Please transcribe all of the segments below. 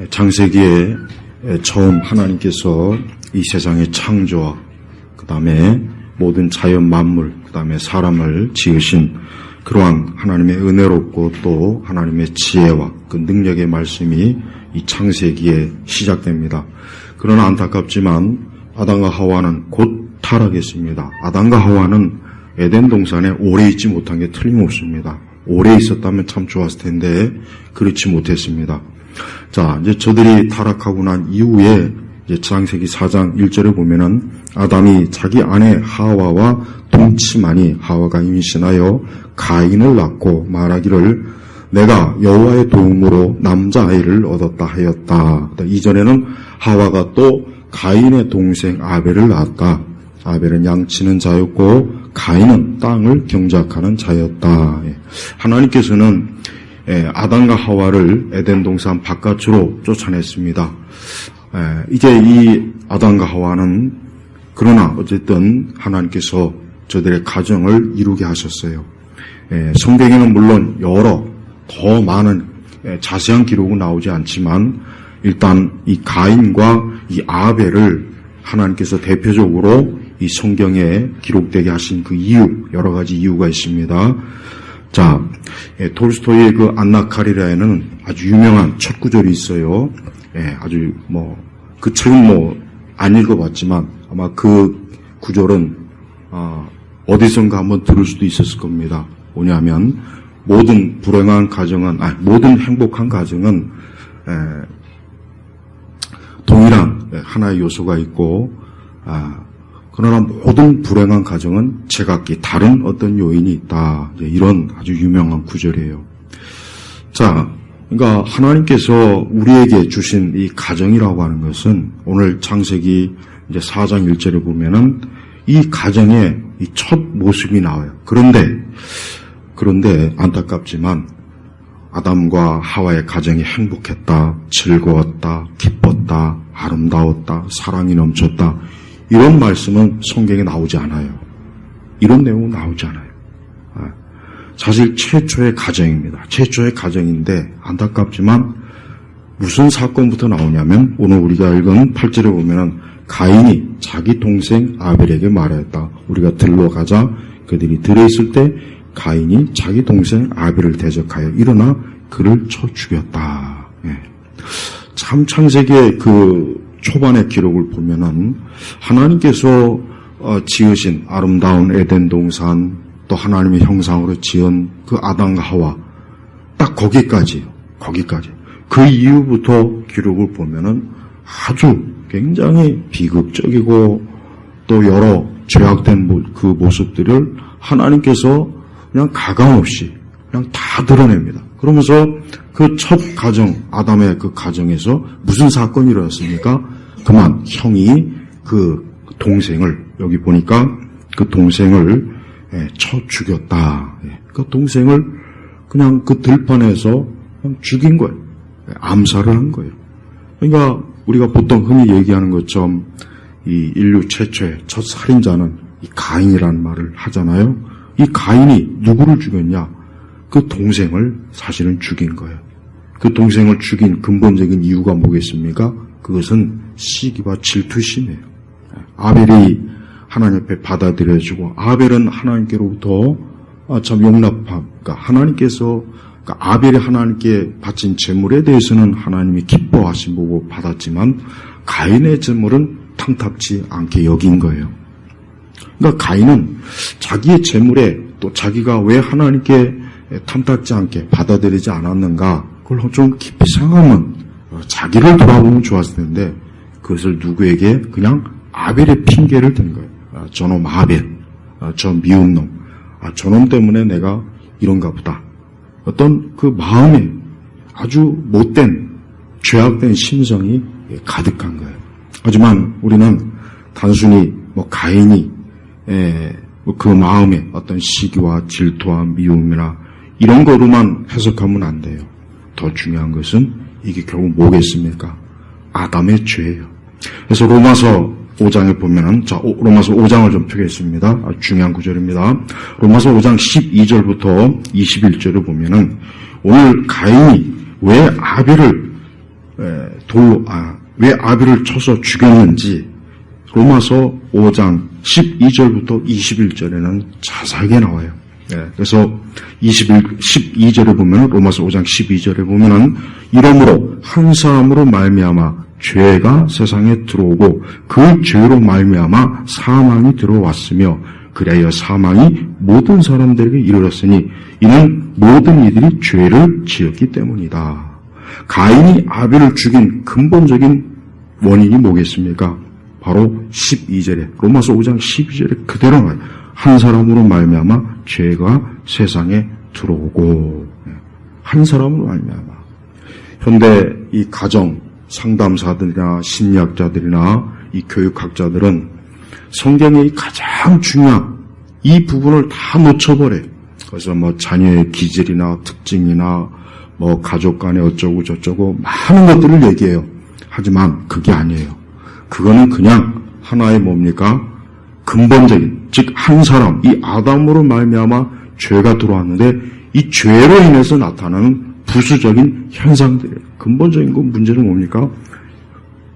창세기에 처음 하나님께서 이 세상의 창조와 그 다음에 모든 자연 만물, 그 다음에 사람을 지으신 그러한 하나님의 은혜롭고 또 하나님의 지혜와 그 능력의 말씀이 이 창세기에 시작됩니다. 그러나 안타깝지만 아담과 하와는 곧 타락했습니다. 아담과 하와는 에덴 동산에 오래 있지 못한 게 틀림없습니다. 오래 있었다면 참 좋았을 텐데 그렇지 못했습니다. 자, 이제 저들이 타락하고 난 이후에 이제 창세기 4장 1절에 보면은 아담이 자기 아내 하와와 동침하니 하와가 임신하여 가인을 낳고 말하기를 내가 여호와의 도움으로 남자아이를 얻었다 하였다. 이전에는 하와가 또 가인의 동생 아벨을 낳았다. 아벨은 양치는 자였고 가인은 땅을 경작하는 자였다. 하나님께서는 아담과 하와를 에덴 동산 바깥으로 쫓아냈습니다. 이제 이 아담과 하와는 그러나 어쨌든 하나님께서 저들의 가정을 이루게 하셨어요. 성경에는 물론 여러 더 많은 자세한 기록은 나오지 않지만 일단 이 가인과 이 아벨을 하나님께서 대표적으로 이 성경에 기록되게 하신 그 이유, 여러 가지 이유가 있습니다. 자, 톨스토이의 그 안나 카리라에는 아주 유명한 첫 구절이 있어요. 아주 그 책은 안 읽어봤지만 아마 그 구절은 어디선가 한번 들을 수도 있었을 겁니다. 뭐냐면 모든 불행한 가정은 모든 행복한 가정은 동일한 하나의 요소가 있고 그러나 모든 불행한 가정은 제각기 다른 어떤 요인이 있다. 이런 아주 유명한 구절이에요. 자, 그러니까 하나님께서 우리에게 주신 이 가정이라고 하는 것은 오늘 창세기 이제 4장 1절에 보면은 이 가정의 이 첫 모습이 나와요. 그런데 안타깝지만 아담과 하와의 가정이 행복했다, 즐거웠다, 기뻤다, 아름다웠다, 사랑이 넘쳤다. 이런 말씀은 성경에 나오지 않아요. 이런 내용은 나오지 않아요. 사실 최초의 가정입니다. 최초의 가정인데 안타깝지만 무슨 사건부터 나오냐면 오늘 우리가 읽은 8절에 보면은 가인이 자기 동생 아벨에게 말하였다. 우리가 들러 가자. 그들이 들에 있을 때 가인이 자기 동생 아벨을 대적하여 일어나 그를 쳐 죽였다. 참 창세기의 그 초반의 기록을 보면은 하나님께서 지으신 아름다운 에덴 동산 또 하나님의 형상으로 지은 그 아담과 하와 딱 거기까지 그 이후부터 기록을 보면은 아주 굉장히 비극적이고 또 여러 죄악된 그 모습들을 하나님께서 그냥 가감없이 그냥 다 드러냅니다. 그러면서 그 첫 가정 아담의 그 가정에서 무슨 사건이 일어났습니까? 그만 형이 그 동생을 여기 보니까 그 동생을 쳐 죽였다. 그 동생을 그냥 그 들판에서 그냥 죽인 거예요. 암살을 한 거예요. 그러니까 우리가 보통 흔히 얘기하는 것처럼 이 인류 최초의 첫 살인자는 이 가인이라는 말을 하잖아요. 이 가인이 누구를 죽였냐? 그 동생을 사실은 죽인 거예요. 그 동생을 죽인 근본적인 이유가 뭐겠습니까? 그것은 시기와 질투심이에요. 아벨이 하나님 앞에 받아들여지고 아벨은 하나님께로부터 참 용납함. 그러니까 하나님께서 아벨이 하나님께 바친 제물에 대해서는 하나님이 기뻐하신 보고 받았지만 가인의 제물은 탕탁지 않게 여긴 거예요. 그러니까 가인은 자기의 제물에 또 자기가 왜 하나님께 탐탁지 않게 받아들이지 않았는가 그걸 좀 깊이 생각하면 자기를 돌아보면 좋았을 텐데 그것을 누구에게 그냥 아벨의 핑계를 댄 거예요. 저놈 아벨, 저 미운 놈, 저놈 때문에 내가 이런가 보다. 어떤 그 마음에 아주 못된 죄악된 심성이 가득한 거예요. 하지만 우리는 단순히 가인이 그 마음에 어떤 시기와 질투와 미움이나 이런 거로만 해석하면 안 돼요. 더 중요한 것은 이게 결국 뭐겠습니까? 아담의 죄예요. 그래서 로마서 5장에 보면은 로마서 5장을 좀 펴겠습니다. 아주 중요한 구절입니다. 로마서 5장 12절부터 21절을 보면은 오늘 가인이 왜 아벨을 왜 아벨을 쳐서 죽였는지 로마서 5장 12절부터 21절에는 자세하게 나와요. 그래서 12절에 보면 로마서 5장 12절에 보면은 이러므로 한 사람으로 말미암아 죄가 세상에 들어오고 그 죄로 말미암아 사망이 들어왔으며 그리하여 사망이 모든 사람들에게 이르렀으니 이는 모든 이들이 죄를 지었기 때문이다. 가인이 아벨을 죽인 근본적인 원인이 뭐겠습니까? 바로 12절에 로마서 5장 12절에 그대로 나와요. 한 사람으로 말미암아 죄가 세상에 들어오고 한 사람으로 말미암아. 현대 이 가정 상담사들이나 심리학자들이나 이 교육학자들은 성경의 가장 중요한 이 부분을 다 놓쳐버려요. 그래서 뭐 자녀의 기질이나 특징이나 뭐 가족 간에 어쩌고 저쩌고 많은 것들을 얘기해요. 하지만 그게 아니에요. 그거는 그냥 하나의 뭡니까? 근본적인, 즉 한 사람, 이 아담으로 말미암아 죄가 들어왔는데 이 죄로 인해서 나타나는 부수적인 현상들이에요. 근본적인 건 문제는 뭡니까?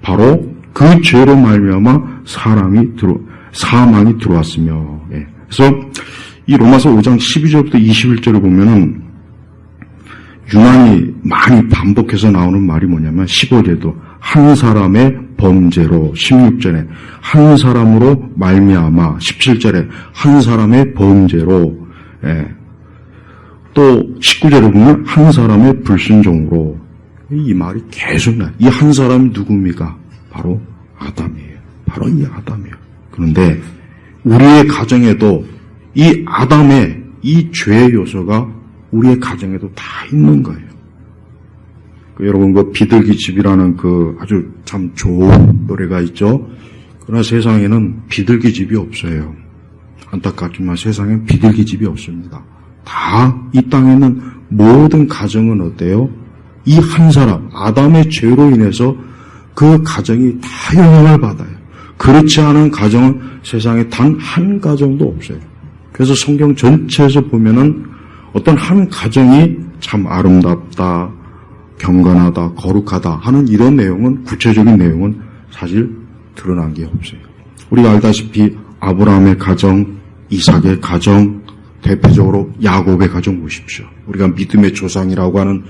바로 그 죄로 말미암아 사망이 들어왔으며. 그래서 이 로마서 5장 12절부터 21절을 보면은 유난히 많이 반복해서 나오는 말이 뭐냐면 15절에도 한 사람의 범죄로 16절에 한 사람으로 말미암아 17절에 한 사람의 범죄로 또 19절에 보면 한 사람의 불순종으로 이 말이 계속 나요. 이 한 사람이 누굽니까? 바로 아담이에요. 바로 이 아담이에요. 그런데 우리의 가정에도 이 아담의 이 죄의 요소가 우리의 가정에도 다 있는 거예요. 여러분 그 비둘기 집이라는 그 아주 참 좋은 노래가 있죠. 그러나 세상에는 비둘기 집이 없어요. 안타깝지만 세상엔 비둘기 집이 없습니다. 다 이 땅에 있는 모든 가정은 어때요? 이 한 사람 아담의 죄로 인해서 그 가정이 다 영향을 받아요. 그렇지 않은 가정은 세상에 단 한 가정도 없어요. 그래서 성경 전체에서 보면은 어떤 한 가정이 참 아름답다, 경건하다, 거룩하다 하는 이런 내용은 구체적인 내용은 사실 드러난 게 없어요. 우리가 알다시피 아브라함의 가정, 이삭의 가정, 대표적으로 야곱의 가정 보십시오. 우리가 믿음의 조상이라고 하는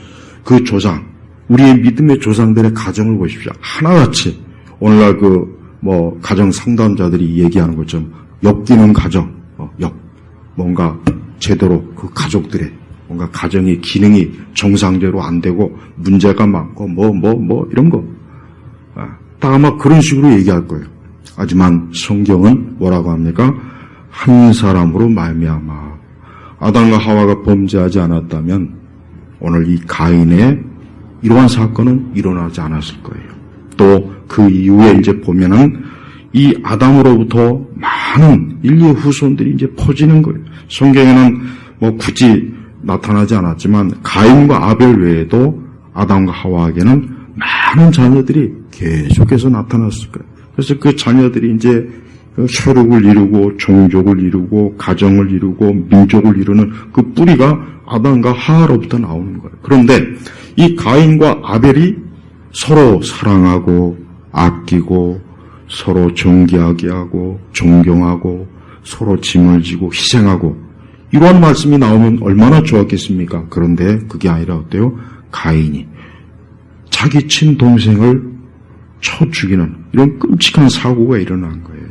그 조상, 우리의 믿음의 조상들의 가정을 보십시오. 하나같이 오늘날 가정 상담자들이 얘기하는 것처럼 엮이는 가정, 뭔가 제대로 그 가족들의 뭔가 가정의 기능이 정상대로 안 되고 문제가 많고 이런 거. 다 아마 그런 식으로 얘기할 거예요. 하지만 성경은 뭐라고 합니까? 한 사람으로 말미암아. 아담과 하와가 범죄하지 않았다면 오늘 이 가인의 이러한 사건은 일어나지 않았을 거예요. 또 그 이후에 이제 보면은 이 아담으로부터 많은 인류의 후손들이 이제 퍼지는 거예요. 성경에는 굳이 나타나지 않았지만 가인과 아벨 외에도 아담과 하와에게는 많은 자녀들이 계속해서 나타났을 거예요. 그래서 그 자녀들이 이제 혈육을 이루고 종족을 이루고 가정을 이루고 민족을 이루는 그 뿌리가 아담과 하와로부터 나오는 거예요. 그런데 이 가인과 아벨이 서로 사랑하고 아끼고 서로 존귀하게 하고 존경하고 서로 짐을 지고 희생하고 이러한 말씀이 나오면 얼마나 좋았겠습니까? 그런데 그게 아니라 어때요? 가인이 자기 친동생을 쳐 죽이는 이런 끔찍한 사고가 일어난 거예요.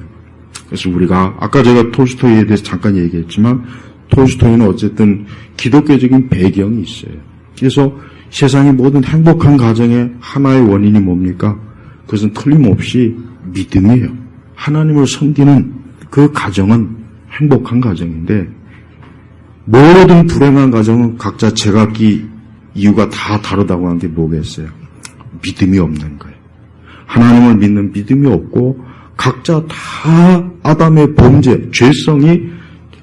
그래서 우리가 아까 제가 톨스토이에 대해서 잠깐 얘기했지만 톨스토이는 어쨌든 기독교적인 배경이 있어요. 그래서 세상의 모든 행복한 가정의 하나의 원인이 뭡니까? 그것은 틀림없이 믿음이에요. 하나님을 섬기는 그 가정은 행복한 가정인데 모든 불행한 가정은 각자 제각기 이유가 다 다르다고 하는 게 뭐겠어요? 믿음이 없는 거예요. 하나님을 믿는 믿음이 없고 각자 다 아담의 범죄, 죄성이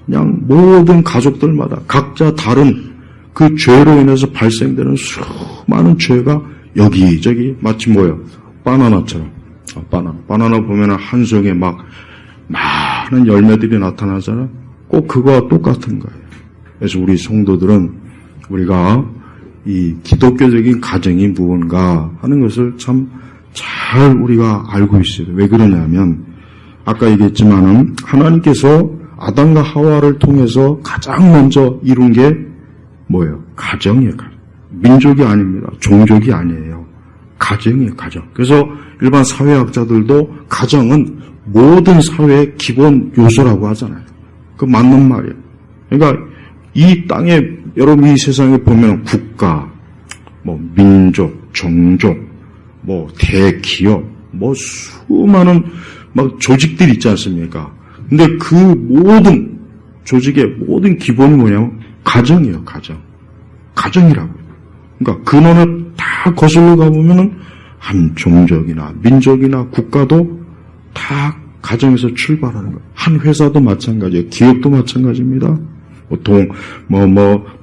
그냥 모든 가족들마다 각자 다른 그 죄로 인해서 발생되는 수많은 죄가 여기저기 마치 뭐예요? 바나나처럼. 바나나 보면 한 송이에 막 많은 열매들이 나타나잖아요. 꼭 그거와 똑같은 거예요. 그래서 우리 성도들은 우리가 이 기독교적인 가정이 무언가 하는 것을 참 잘 우리가 알고 있어요. 왜 그러냐면 아까 얘기했지만은 하나님께서 아담과 하와를 통해서 가장 먼저 이룬 게 뭐예요? 가정이에요. 민족이 아닙니다. 종족이 아니에요. 가정이에요. 가정. 그래서 일반 사회학자들도 가정은 모든 사회의 기본 요소라고 하잖아요. 그 맞는 말이에요. 그러니까 이 땅에 여러분 이 세상에 보면 국가, 뭐 민족, 종족, 뭐 대기업, 뭐 수많은 막 조직들이 있지 않습니까? 근데 그 모든 조직의 모든 기본이 뭐냐면 가정이에요. 가정. 가정이라고. 그러니까 근원을 다 거슬러 가보면은 한 종족이나 민족이나 국가도 다 가정에서 출발하는 거예요. 한 회사도 마찬가지예요. 기업도 마찬가지입니다.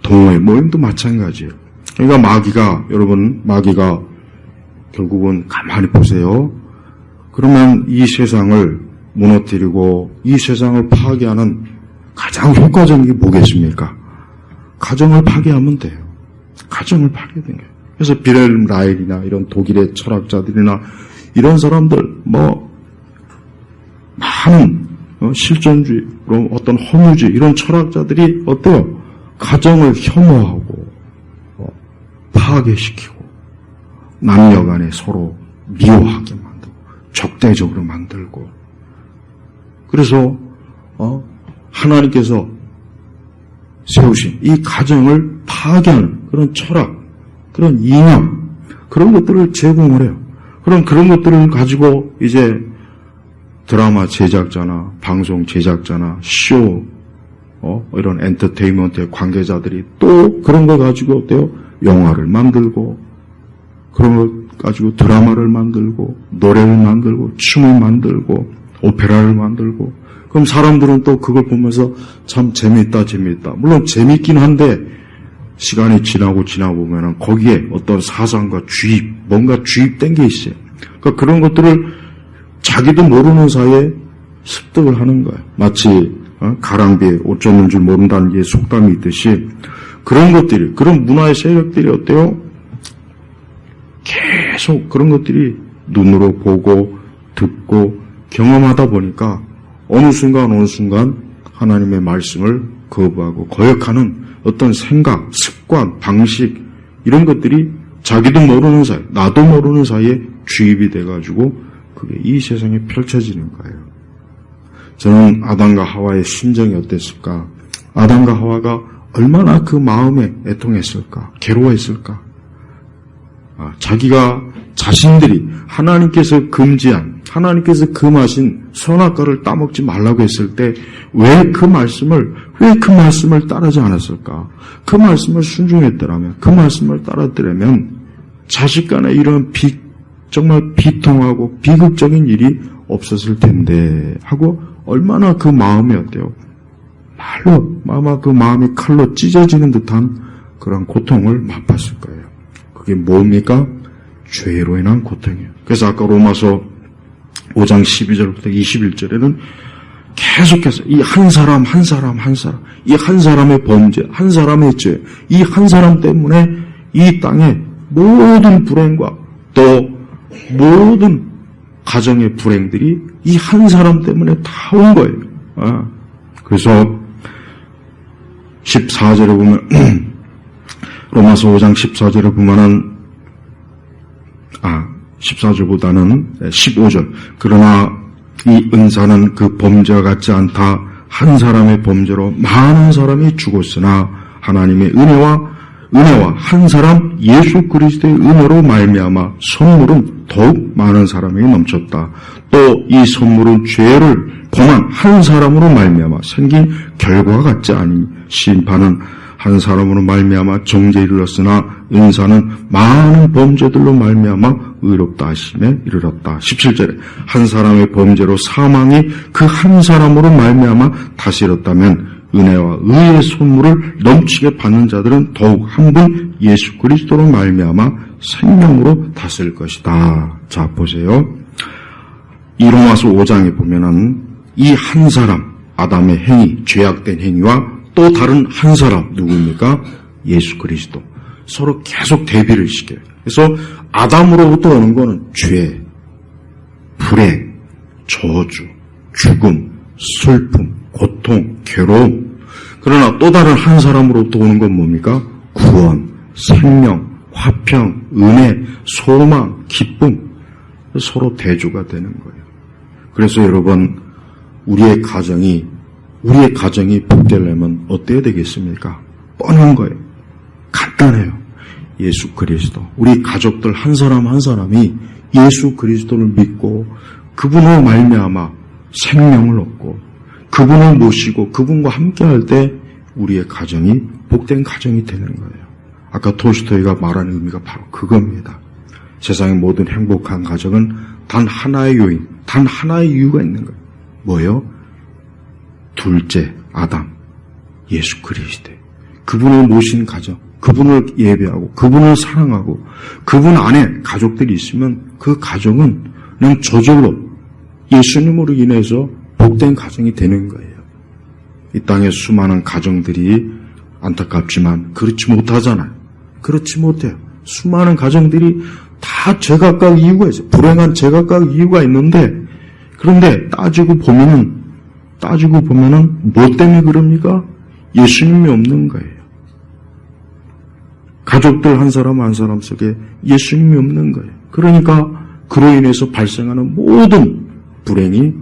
동호회 모임도 마찬가지예요. 그러니까 마귀가 결국은 가만히 보세요. 그러면 이 세상을 무너뜨리고 이 세상을 파괴하는 가장 효과적인 게 뭐겠습니까? 가정을 파괴하면 돼요. 가정을 파괴된 거예요. 그래서 빌헬름 라일이나 이런 독일의 철학자들이나 이런 사람들 많은 실존주의, 어떤 허무주의 이런 철학자들이 어때요? 가정을 혐오하고 파괴시키고 남녀 간에 서로 미워하게 만들고 적대적으로 만들고 그래서 하나님께서 세우신 이 가정을 파괴하는 그런 철학, 그런 이념 그런 것들을 제공을 해요. 그런 것들을 가지고 이제 드라마 제작자나 방송 제작자나 쇼 이런 엔터테인먼트의 관계자들이 또 그런 거 가지고 어때요? 영화를 만들고 그런 거 가지고 드라마를 만들고 노래를 만들고 춤을 만들고 오페라를 만들고 그럼 사람들은 또 그걸 보면서 참 재밌다. 물론 재밌긴 한데 시간이 지나고 보면은 거기에 어떤 사상과 뭔가 주입된 게 있어요. 그러니까 그런 것들을 자기도 모르는 사이에 습득을 하는 거예요. 마치 가랑비에 옷 젖는 줄 모른다는 게 속담이 있듯이 그런 것들이, 그런 문화의 세력들이 어때요? 계속 그런 것들이 눈으로 보고 듣고 경험하다 보니까 어느 순간 하나님의 말씀을 거부하고 거역하는 어떤 생각, 습관, 방식 이런 것들이 자기도 모르는 사이, 나도 모르는 사이에 주입이 돼가지고 그게 이 세상에 펼쳐지는 거예요. 저는 아담과 하와의 심정이 어땠을까? 아담과 하와가 얼마나 그 마음에 애통했을까? 괴로워했을까? 자신들이 하나님께서 금하신 선악과를 따먹지 말라고 했을 때 왜 그 말씀을 따르지 않았을까? 그 말씀을 순종했더라면, 그 말씀을 따랐더라면 자식 간에 이런 정말 비통하고 비극적인 일이 없었을 텐데 하고 얼마나 그 마음이 어때요? 아마 그 마음이 칼로 찢어지는 듯한 그런 고통을 맛봤을 거예요. 그게 뭡니까? 죄로 인한 고통이에요. 그래서 아까 로마서 5장 12절부터 21절에는 계속해서 이 한 사람, 이 한 사람의 범죄, 한 사람의 죄, 이 한 사람 때문에 이 땅의 모든 불행과 또 모든 가정의 불행들이 이 한 사람 때문에 다 온 거예요. 그래서 14절에 보면 로마서 5장 14절에 보면은 14절보다는 15절 그러나 이 은사는 그 범죄와 같지 않다. 한 사람의 범죄로 많은 사람이 죽었으나 하나님의 은혜와 한 사람 예수 그리스도의 은혜로 말미암아 선물은 더욱 많은 사람에게 넘쳤다. 또 이 선물은 죄를 범한 한 사람으로 말미암아 생긴 결과가 같지 아니 심판은 한 사람으로 말미암아 정죄에 이르렀으나 은사는 많은 범죄들로 말미암아 의롭다 하심에 이르렀다. 17절에 한 사람의 범죄로 사망이 그 한 사람으로 말미암아 다스렸다면 은혜와 의의 선물을 넘치게 받는 자들은 더욱 한 분 예수 그리스도로 말미암아 생명으로 다스릴 것이다. 자 보세요. 이 로마서 5장에 보면은 이 한 사람 아담의 행위, 죄악된 행위와 또 다른 한 사람 누구입니까? 예수 그리스도. 서로 계속 대비를 시켜요. 그래서 아담으로부터 오는 거는 죄, 불행, 저주, 죽음, 슬픔, 고통, 괴로움. 그러나 또 다른 한 사람으로부터 오는 건 뭡니까? 구원, 생명, 화평, 은혜, 소망, 기쁨. 서로 대조가 되는 거예요. 그래서 여러분, 우리의 가정이 복되려면 어때야 되겠습니까? 뻔한 거예요. 간단해요. 예수 그리스도. 우리 가족들 한 사람 한 사람이 예수 그리스도를 믿고 그분으로 말미암아 생명을 얻고 그분을 모시고 그분과 함께할 때 우리의 가정이 복된 가정이 되는 거예요. 아까 톨스토이가 말하는 의미가 바로 그겁니다. 세상의 모든 행복한 가정은 단 하나의 요인, 단 하나의 이유가 있는 거예요. 뭐예요? 둘째 아담, 예수 그리스도. 그분을 모신 가정, 그분을 예배하고 그분을 사랑하고 그분 안에 가족들이 있으면 그 가정은 그냥 저절로 예수님으로 인해서 복된 가정이 되는 거예요. 이 땅에 수많은 가정들이 안타깝지만 그렇지 못하잖아요. 그렇지 못해요. 수많은 가정들이 다 제각각 이유가 있어요. 불행한 제각각 이유가 있는데 그런데 따지고 보면은 뭐 때문에 그럽니까? 예수님이 없는 거예요. 가족들 한 사람 한 사람 속에 예수님이 없는 거예요. 그러니까 그로 인해서 발생하는 모든 불행이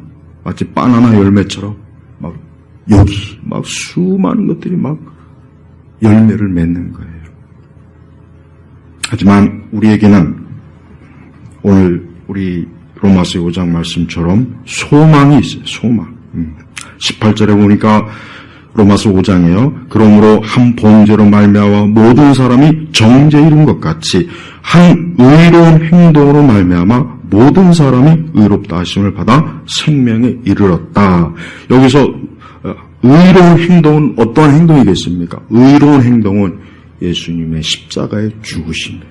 마치 바나나 열매처럼 막 수많은 것들이 막 열매를 맺는 거예요. 하지만 우리에게는 오늘 우리 로마서 5장 말씀처럼 소망이 있어요. 소망. 18절에 보니까 로마서 5장이에요. 그러므로 한 범죄로 말미암아 모든 사람이 정죄에 이른 것 같이 한 의로운 행동으로 말미암아 모든 사람이 의롭다 하심을 받아 생명에 이르렀다. 여기서 의로운 행동은 어떤 행동이겠습니까? 의로운 행동은 예수님의 십자가의 죽으심이에요.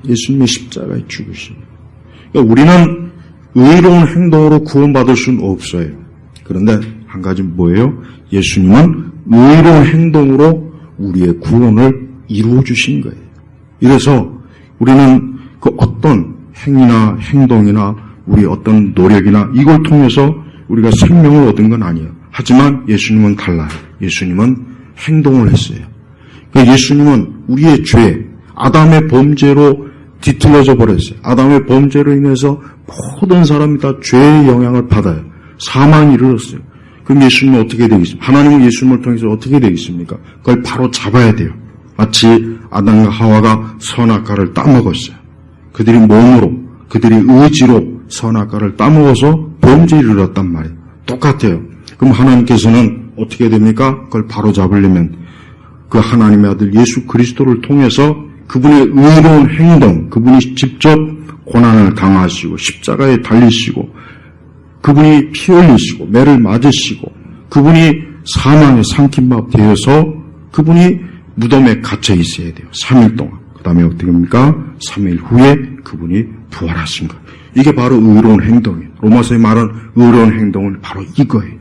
예수님의 십자가의 죽으심. 그러니까 우리는 의로운 행동으로 구원받을 수는 없어요. 그런데 한 가지 뭐예요? 예수님은 의로운 행동으로 우리의 구원을 이루어 주신 거예요. 이래서 우리는 그 어떤 행위나 행동이나 우리 어떤 노력이나 이걸 통해서 우리가 생명을 얻은 건 아니에요. 하지만 예수님은 달라요. 예수님은 행동을 했어요. 그러니까 예수님은 우리의 죄, 아담의 범죄로 뒤틀려져 버렸어요. 아담의 범죄로 인해서 모든 사람이 다 죄의 영향을 받아요. 사망이 이르렀어요. 그럼 예수님은 어떻게 되겠습니까? 하나님은 예수님을 통해서 어떻게 되겠습니까? 그걸 바로 잡아야 돼요. 마치 아담과 하와가 선악과를 따먹었어요. 그들이 몸으로, 그들이 의지로 선악과를 따먹어서 범죄에 이르렀단 말이에요. 똑같아요. 그럼 하나님께서는 어떻게 됩니까? 그걸 바로 잡으려면 그 하나님의 아들 예수 그리스도를 통해서 그분의 의로운 행동, 그분이 직접 고난을 당하시고 십자가에 달리시고 그분이 피 흘리시고 매를 맞으시고 그분이 사망의 삼킨밥 되어서 그분이 무덤에 갇혀 있어야 돼요. 3일 동안. 그 다음에 어떻게 합니까? 3일 후에 그분이 부활하신 거예요. 이게 바로 의로운 행동이에요. 로마서에 말한 의로운 행동은 바로 이거예요.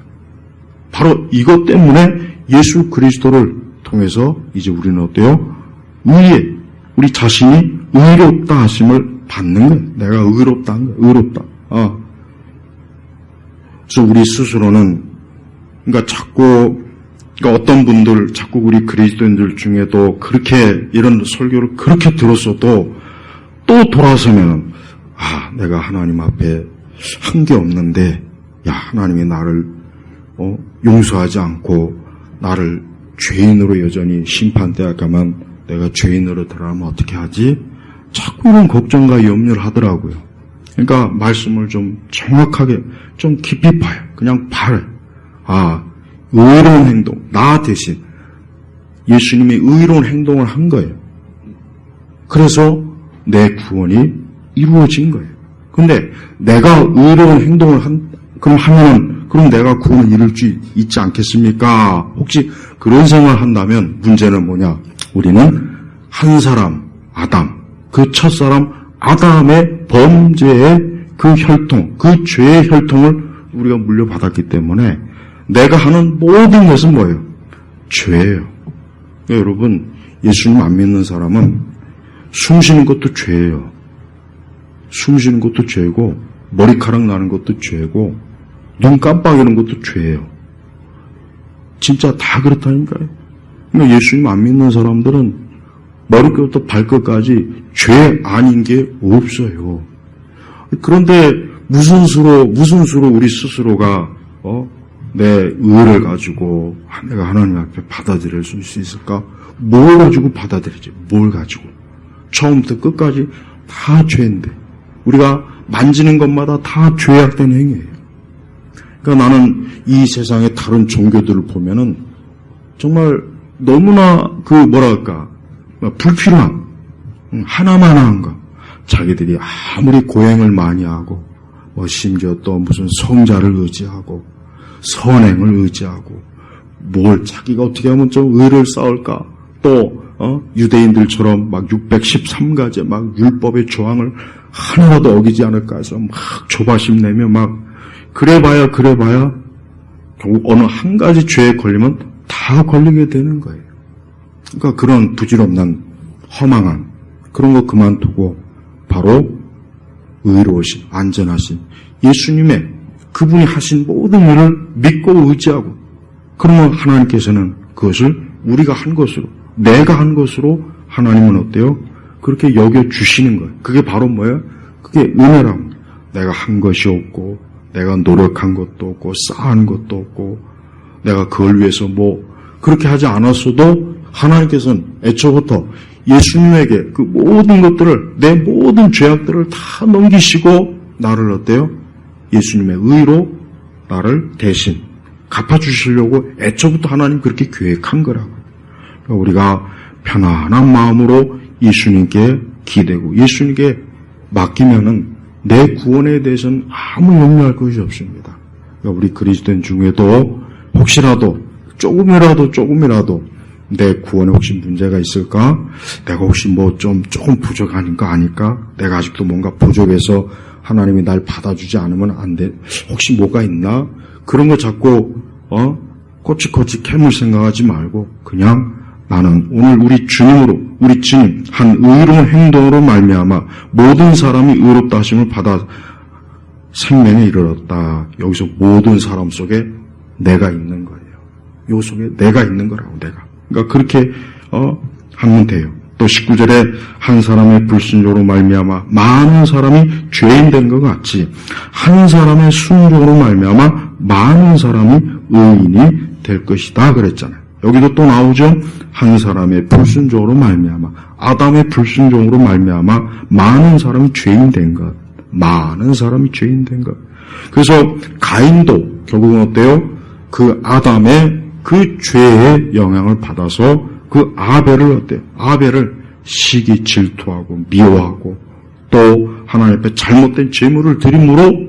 바로 이것 때문에 예수 그리스도를 통해서 이제 우리는 어때요? 우리 자신이 의롭다 하심을 받는 거예요. 내가 의롭다 한 거예요. 의롭다. 그래서 우리 스스로는 그러니까 어떤 분들 자꾸 우리 그리스도인들 중에도 그렇게 이런 설교를 그렇게 들었어도 또 돌아서면 내가 하나님 앞에 한 게 없는데 하나님이 나를 용서하지 않고 나를 죄인으로 여전히 심판대에 가면 내가 죄인으로 들어가면 어떻게 하지? 자꾸 이런 걱정과 염려를 하더라고요. 그러니까 말씀을 좀 정확하게 좀 깊이 봐요. 그냥 봐요. 의로운 행동, 나 대신 예수님이 의로운 행동을 한 거예요. 그래서 내 구원이 이루어진 거예요. 근데 내가 의로운 행동을 그럼 내가 구원을 이룰 수 있지 않겠습니까? 혹시 그런 생각을 한다면 문제는 뭐냐? 우리는 한 사람, 아담, 그 첫사람 아담의 범죄의 그 혈통, 그 죄의 혈통을 우리가 물려받았기 때문에 내가 하는 모든 것은 뭐예요? 죄예요. 여러분, 예수님 안 믿는 사람은 숨 쉬는 것도 죄예요. 숨 쉬는 것도 죄고, 머리카락 나는 것도 죄고, 눈 깜빡이는 것도 죄예요. 진짜 다 그렇다니까요. 그러니까 예수님 안 믿는 사람들은 머리끝부터 발끝까지 죄 아닌 게 없어요. 그런데 무슨 수로 우리 스스로가 내 의를 가지고 내가 하나님 앞에 받아들일 수 있을까? 뭘 가지고 받아들이지? 뭘 가지고? 처음부터 끝까지 다 죄인데 우리가 만지는 것마다 다 죄악된 행위예요. 그러니까 나는 이 세상의 다른 종교들을 보면은 정말 너무나 불필요한 하나만 한가. 자기들이 아무리 고행을 많이 하고 심지어 또 무슨 성자를 의지하고 선행을 의지하고 뭘 자기가 어떻게 하면 좀 의를 쌓을까. 또 유대인들처럼 막 613가지 막 율법의 조항을 하나라도 어기지 않을까 해서 막 조바심 내며 막 그래봐야 결국 어느 한 가지 죄에 걸리면 다 걸리게 되는 거예요. 그러니까 그런 부질없는 허망한 그런 거 그만두고 바로 의로우신 안전하신 예수님의 그분이 하신 모든 일을 믿고 의지하고 그러면 하나님께서는 그것을 우리가 한 것으로 내가 한 것으로 하나님은 어때요? 그렇게 여겨주시는 거예요. 그게 바로 뭐예요? 그게 은혜라고. 내가 한 것이 없고 내가 노력한 것도 없고 쌓은 것도 없고 내가 그걸 위해서 그렇게 하지 않았어도 하나님께서는 애초부터 예수님에게 그 모든 것들을 내 모든 죄악들을 다 넘기시고 나를 어때요? 예수님의 의로 나를 대신 갚아주시려고 애초부터 하나님 그렇게 계획한 거라고. 그러니까 우리가 편안한 마음으로 예수님께 기대고 예수님께 맡기면은 내 구원에 대해서는 아무 염려할 것이 없습니다. 그러니까 우리 그리스도인 중에도 혹시라도 조금이라도 내 구원에 혹시 문제가 있을까? 내가 혹시 조금 부족한 거 아닐까? 내가 아직도 뭔가 부족해서 하나님이 날 받아주지 않으면 안 돼. 혹시 뭐가 있나? 그런 거 자꾸 꼬치꼬치 캐물 생각하지 말고 그냥 나는 오늘 우리 주님 한 의로운 행동으로 말미암아 모든 사람이 의롭다 하심을 받아 생명에 이르렀다. 여기서 모든 사람 속에 내가 있는 거예요. 요 속에 내가 있는 거라고 내가. 그러니까 그렇게 하면 돼요. 또 19절에 한 사람의 불순종으로 말미암아 많은 사람이 죄인 된 것 같이 한 사람의 순종으로 말미암아 많은 사람이 의인이 될 것이다 그랬잖아요. 여기도 또 나오죠. 한 사람의 불순종으로 말미암아 아담의 불순종으로 말미암아 많은 사람이 죄인 된 것. 많은 사람이 죄인 된 것. 그래서 가인도 결국은 어때요? 그 아담의 그 죄의 영향을 받아서 그 아벨을 어때요? 아벨을 시기 질투하고 미워하고 또 하나님 앞에 잘못된 제물을 드림으로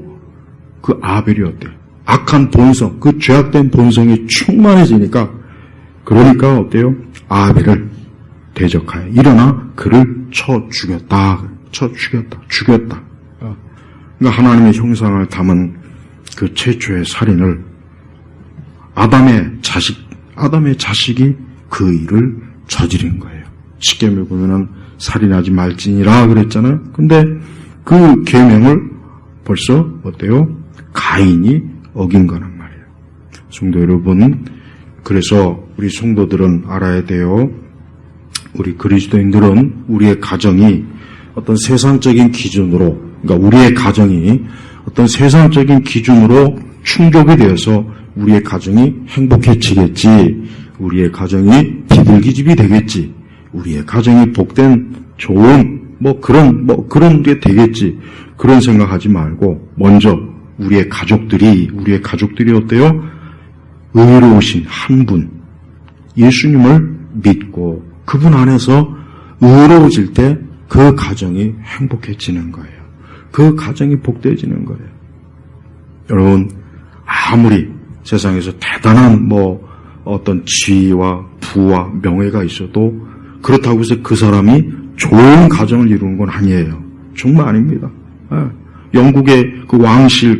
그 아벨이 어때요? 악한 본성, 그 죄악된 본성이 충만해지니까 그러니까 어때요? 아벨을 대적하여 일어나 그를 죽였다. 그러니까 하나님의 형상을 담은 그 최초의 살인을 아담의 자식이 그 일을 저지른 거예요. 십계명에 보면은 살인하지 말지니라 그랬잖아요. 근데 그 계명을 벌써 어때요? 가인이 어긴 거란 말이에요. 성도 여러분, 그래서 우리 성도들은 알아야 돼요. 우리 그리스도인들은 우리의 가정이 어떤 세상적인 기준으로, 그러니까 우리의 가정이 어떤 세상적인 기준으로 충족이 되어서 우리의 가정이 행복해지겠지, 우리의 가정이 비둘기집이 되겠지, 우리의 가정이 복된 좋은 그런 게 되겠지, 그런 생각하지 말고 먼저 우리의 가족들이 어때요? 의로우신 한 분, 예수님을 믿고 그분 안에서 의로워질 때 그 가정이 행복해지는 거예요. 그 가정이 복되어지는 거예요. 여러분, 아무리 세상에서 대단한 어떤 지위와 부와 명예가 있어도 그렇다고 해서 그 사람이 좋은 가정을 이루는 건 아니에요. 정말 아닙니다. 영국의 그 왕실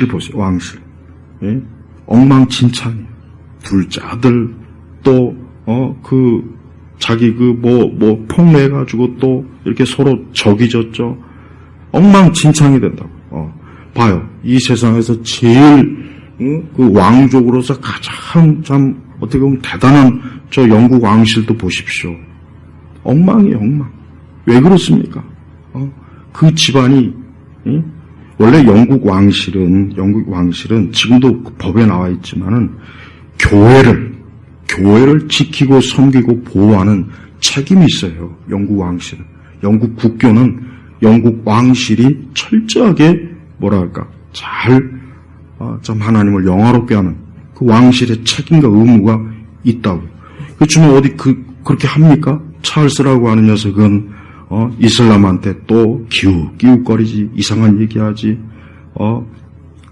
보세요. 왕실. 예? 엉망진창이에요. 둘째 아들 또 자기 폭로해가지고 또 이렇게 서로 적이 졌죠. 엉망진창이 된다고. 봐요. 이 세상에서 제일, 그 왕족으로서 가장 참, 어떻게 보면 대단한 저 영국 왕실도 보십시오. 엉망이에요, 엉망. 왜 그렇습니까? 그 집안이, 원래 영국 왕실은 지금도 법에 나와 있지만은, 교회를 지키고 섬기고 보호하는 책임이 있어요. 영국 왕실은. 영국 국교는 영국 왕실이 철저하게 참 하나님을 영화롭게 하는 그 왕실의 책임과 의무가 있다고. 그렇지만 어디 그렇게 합니까? 찰스라고 하는 녀석은 이슬람한테 또 기웃거리지, 이상한 얘기하지,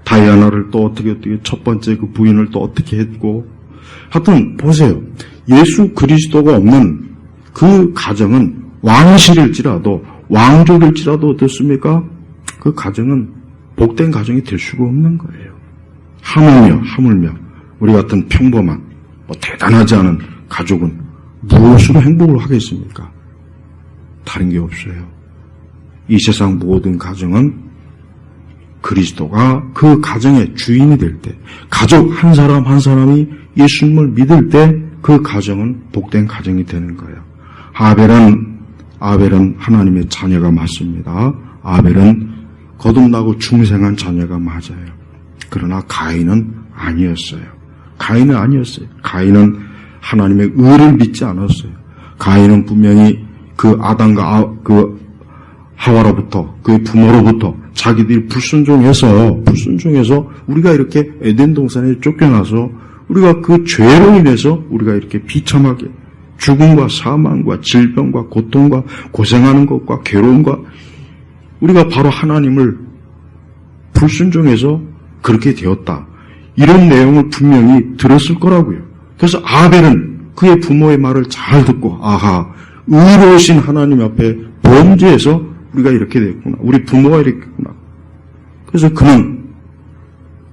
다이아나를 또 어떻게 첫 번째 그 부인을 또 어떻게 했고. 하여튼 보세요. 예수 그리스도가 없는 그 가정은 왕실일지라도 왕족일지라도 어떻습니까? 그 가정은 복된 가정이 될 수가 없는 거예요. 하물며 우리 같은 평범한 대단하지 않은 가족은 무엇으로 행복을 하겠습니까? 다른 게 없어요. 이 세상 모든 가정은 그리스도가 그 가정의 주인이 될 때, 가족 한 사람 한 사람이 예수님을 믿을 때 그 가정은 복된 가정이 되는 거예요. 아벨은 하나님의 자녀가 맞습니다. 아벨은 거듭나고 중생한 자녀가 맞아요. 그러나 가인은 아니었어요. 가인은 하나님의 의를 믿지 않았어요. 가인은 분명히 그 아담과 그 하와로부터, 그의 부모로부터 자기들이 불순종해서 우리가 이렇게 에덴 동산에 쫓겨나서 우리가 그 죄로 인해서 우리가 이렇게 비참하게 죽음과 사망과 질병과 고통과 고생하는 것과 괴로움과 우리가 바로 하나님을 불순종해서 그렇게 되었다. 이런 내용을 분명히 들었을 거라고요. 그래서 아벨은 그의 부모의 말을 잘 듣고 의로우신 하나님 앞에 범죄해서 우리가 이렇게 됐구나. 우리 부모가 이렇게 됐구나. 그래서 그는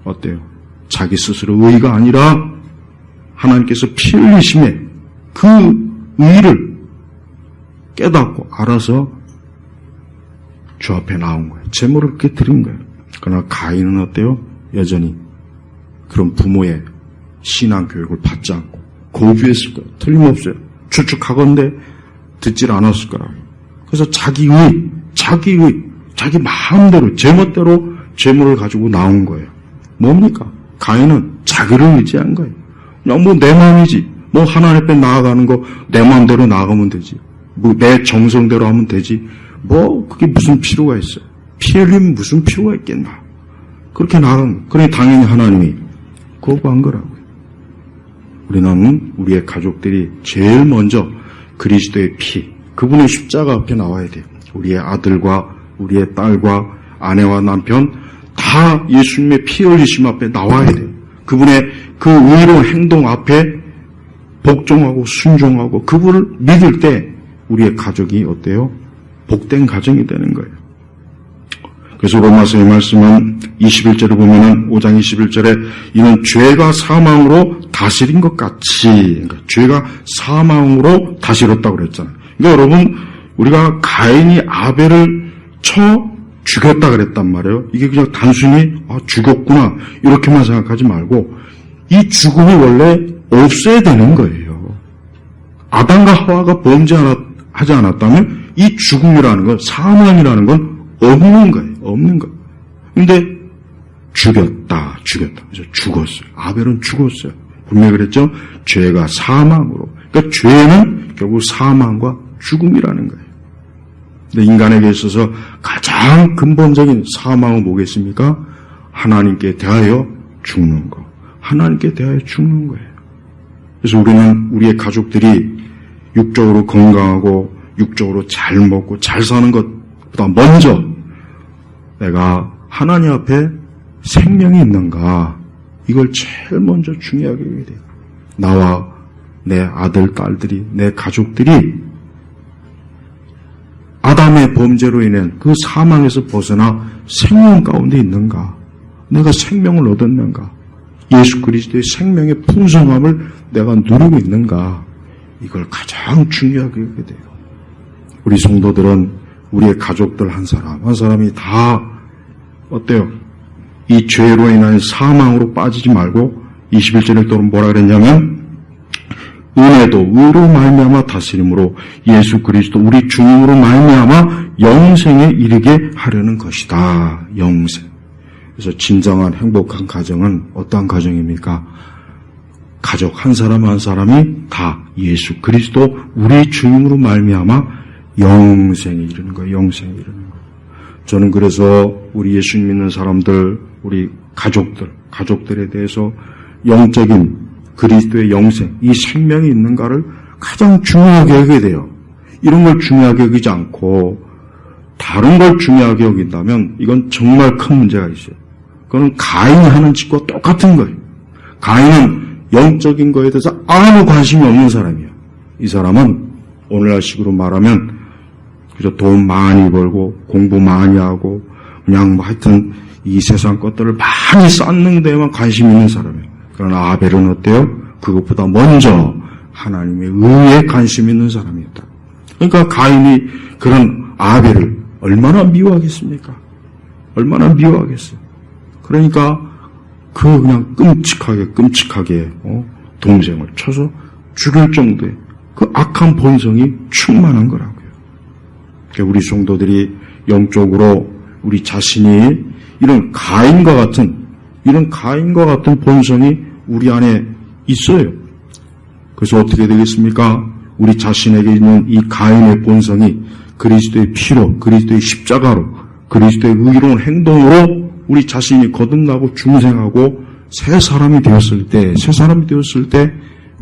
어때요? 자기 스스로 의가 아니라 하나님께서 피 흘리심에 그 의를 깨닫고 알아서 주 앞에 나온 거예요. 제물을 그렇게 드린 거예요. 그러나 가인은 어때요? 여전히 그런 부모의 신앙 교육을 받지 않고 거부했을 거예요. 틀림없어요. 추측하건대 듣질 않았을 거라고. 그래서 자기 마음대로 제멋대로 제물을 가지고 나온 거예요. 뭡니까? 가인은 자기를 의지한 거예요. 그냥 내 마음이지. 하나님 앞에 나아가는 거 내 마음대로 나아가면 되지. 내 정성대로 하면 되지. 그게 무슨 필요가 있어요. 피 흘리면 무슨 필요가 있겠나. 그렇게 나아간 거. 그러니 당연히 하나님이 거부한 거라고요. 우리는 우리의 가족들이 제일 먼저 그리스도의 피, 그분의 십자가 앞에 나와야 돼요. 우리의 아들과 우리의 딸과 아내와 남편 다 예수님의 피 흘리심 앞에 나와야 돼요. 그분의 그 의로운 행동 앞에 복종하고 순종하고 그분을 믿을 때 우리의 가족이 어때요? 복된 가정이 되는 거예요. 그래서 로마서의 말씀은 21절을 보면은 5장 21절에 이는 죄가 사망으로 다스린 것 같이, 그러니까 죄가 사망으로 다스렸다고 그랬잖아요. 그러니까 여러분, 우리가 가인이 아벨을 쳐 죽였다 그랬단 말이에요. 이게 그냥 단순히 죽였구나 이렇게만 생각하지 말고 이 죽음이 원래 없어야 되는 거예요. 아담과 하와가 범죄하지 않았다면 이 죽음이라는 건, 사망이라는 건 없는 거예요. 없는 거예요. 근데 죽였다. 그래서 죽었어요. 아벨은 죽었어요. 분명히 그랬죠? 죄가 사망으로. 그러니까 죄는 결국 사망과 죽음이라는 거예요. 근데 인간에게 있어서 가장 근본적인 사망은 뭐겠습니까? 하나님께 대하여 죽는 거. 하나님께 대하여 죽는 거예요. 그래서 우리는 우리의 가족들이 육적으로 건강하고 육적으로 잘 먹고 잘 사는 것보다 먼저 내가 하나님 앞에 생명이 있는가, 이걸 제일 먼저 중요하게 해야 돼요. 나와 내 아들, 딸들이, 내 가족들이 아담의 범죄로 인한 그 사망에서 벗어나 생명 가운데 있는가, 내가 생명을 얻었는가, 예수 그리스도의 생명의 풍성함을 내가 누리고 있는가, 이걸 가장 중요하게 여기게 돼요. 우리 성도들은 우리의 가족들 한 사람 한 사람이 다 어때요? 이 죄로 인한 사망으로 빠지지 말고 21절에 또 뭐라 그랬냐면 은혜도 의로 말미암아 다스림으로 예수 그리스도 우리 주님으로 말미암아 영생에 이르게 하려는 것이다. 영생. 그래서 진정한 행복한 가정은 어떠한 가정입니까? 가족 한 사람 한 사람이 다 예수 그리스도 우리 주님으로 말미암아 영생에 이르는 거예요. 영생에 이르는 거예요. 저는 그래서 우리 예수 믿는 사람들, 우리 가족들에 대해서 영적인 그리스도의 영생, 이 생명이 있는가를 가장 중요하게 여기게 돼요. 이런 걸 중요하게 여기지 않고 다른 걸 중요하게 여긴다면 이건 정말 큰 문제가 있어요. 그건 가인이 하는 짓과 똑같은 거예요. 가인은 영적인 거에 대해서 아무 관심이 없는 사람이에요. 이 사람은 오늘날식으로 말하면 그저 돈 많이 벌고 공부 많이 하고 그냥 뭐 하여튼 이 세상 것들을 많이 쌓는 데에만 관심이 있는 사람이에요. 그러나 아벨은 어때요? 그것보다 먼저 하나님의 의에 관심 있는 사람이었다. 그러니까 가인이 그런 아벨을 얼마나 미워하겠습니까? 얼마나 미워하겠어요. 그러니까 그냥 끔찍하게 동생을 쳐서 죽일 정도의 그 악한 본성이 충만한 거라고요. 그러니까 우리 성도들이 영적으로 우리 자신이 이런 가인과 같은 본성이 우리 안에 있어요. 그래서 어떻게 되겠습니까? 우리 자신에게 있는 이 가인의 본성이 그리스도의 피로, 그리스도의 십자가로, 그리스도의 의로운 행동으로 우리 자신이 거듭나고 중생하고 새 사람이 되었을 때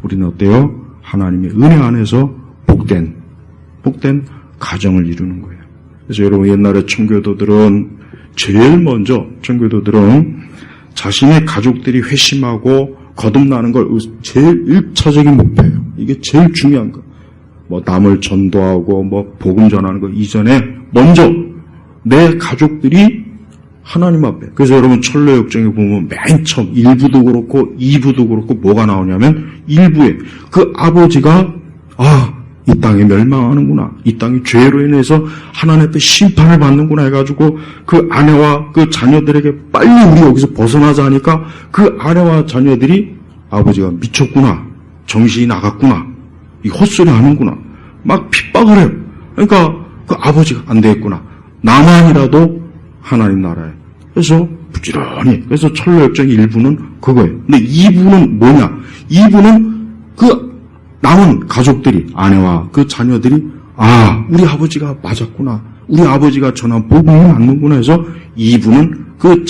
우리는 어때요? 하나님의 은혜 안에서 복된 가정을 이루는 거예요. 그래서 여러분 옛날에 청교도들은 자신의 가족들이 회심하고 거듭나는 걸 제일 1차적인 목표예요. 이게 제일 중요한 거. 뭐 남을 전도하고 뭐 복음 전하는 거 이전에 먼저 내 가족들이 하나님 앞에. 그래서 여러분 철로역정에 보면 맨 처음 1부도 그렇고 2부도 그렇고 뭐가 나오냐면 1부에 그 아버지가 이 땅이 멸망하는구나. 이 땅이 죄로 인해서 하나님 앞에 심판을 받는구나 해가지고 그 아내와 그 자녀들에게 빨리 우리 여기서 벗어나자 하니까 그 아내와 자녀들이 아버지가 미쳤구나. 정신이 나갔구나. 이 헛소리 하는구나. 막 핍박을 해요. 그러니까 그 아버지가 안 되겠구나. 나만이라도 하나님 나라에. 그래서 부지런히. 그래서 철로역정의 1부는 그거예요. 근데 2부는 뭐냐? 2부는 그 남은 가족들이, 아내와 그 자녀들이, 우리 아버지가 맞았구나. 우리 아버지가 전한 복음이 맞는구나 해서 2부는 그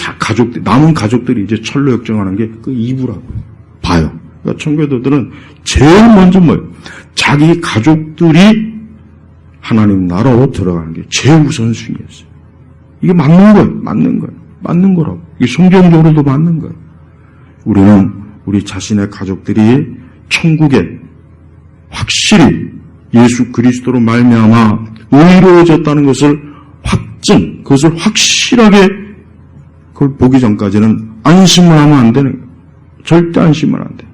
남은 가족들이 이제 철로역정하는 게 그 2부라고요. 봐요. 그러니까 청교도들은 제일 먼저 뭐예요? 자기 가족들이 하나님 나라로 들어가는 게 제일 우선순위였어요. 이게 맞는 거라고. 이게 성경적으로도 맞는 거예요. 우리는 우리 자신의 가족들이 천국에 확실히 예수 그리스도로 말미암아 의로워졌다는 것을 그것을 확실하게 그걸 보기 전까지는 안심을 하면 안 되는 거예요. 절대 안심을 안 돼요.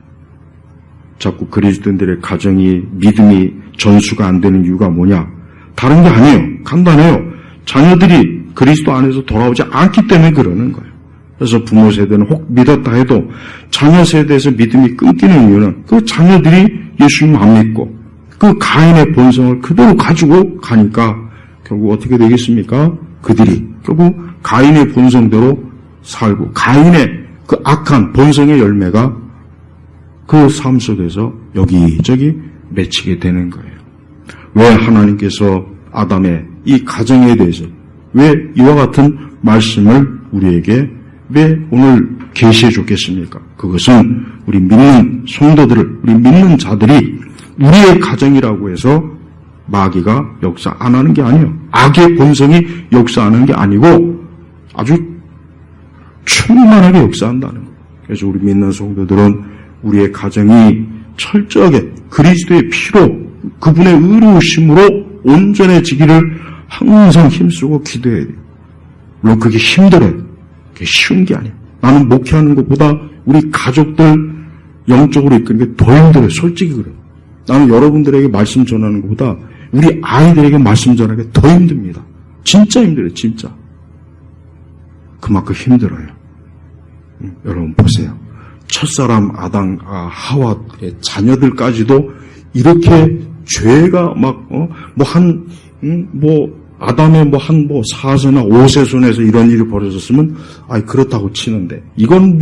자꾸 그리스도인들의 가정이 믿음이 전수가 안 되는 이유가 뭐냐? 다른 게 아니에요. 간단해요. 자녀들이 그리스도 안에서 돌아오지 않기 때문에 그러는 거예요. 그래서 부모 세대는 혹 믿었다 해도 자녀 세대에서 믿음이 끊기는 이유는 그 자녀들이 예수님 안 믿고 그 가인의 본성을 그대로 가지고 가니까 결국 어떻게 되겠습니까? 그들이 결국 가인의 본성대로 살고 가인의 그 악한 본성의 열매가 그 삶 속에서 여기저기 맺히게 되는 거예요. 왜 하나님께서 아담의 이 가정에 대해서 왜 이와 같은 말씀을 우리에게 왜 오늘 계시해 줬겠습니까? 그것은 우리 믿는 성도들을, 우리 믿는 자들이 우리의 가정이라고 해서 마귀가 역사 안 하는 게 아니에요. 악의 본성이 역사하는 게 아니고 아주 충만하게 역사한다는 거예요. 그래서 우리 믿는 성도들은 우리의 가정이 철저하게 그리스도의 피로 그분의 의로우심으로 온전해지기를 항상 힘쓰고 기도해야 돼요. 물론 그게 힘들어요. 그게 쉬운 게 아니에요. 나는 목회하는 것보다 우리 가족들 영적으로 이끄는 게 더 힘들어요. 솔직히 그래요. 나는 여러분들에게 말씀 전하는 것보다 우리 아이들에게 말씀 전하는 게 더 힘듭니다. 진짜 힘들어요, 진짜. 그만큼 힘들어요. 여러분 보세요. 첫사람 아담, 하와의 자녀들까지도 이렇게 죄가 아담의 4세나 5세 손에서 이런 일이 벌어졌으면, 그렇다고 치는데, 이건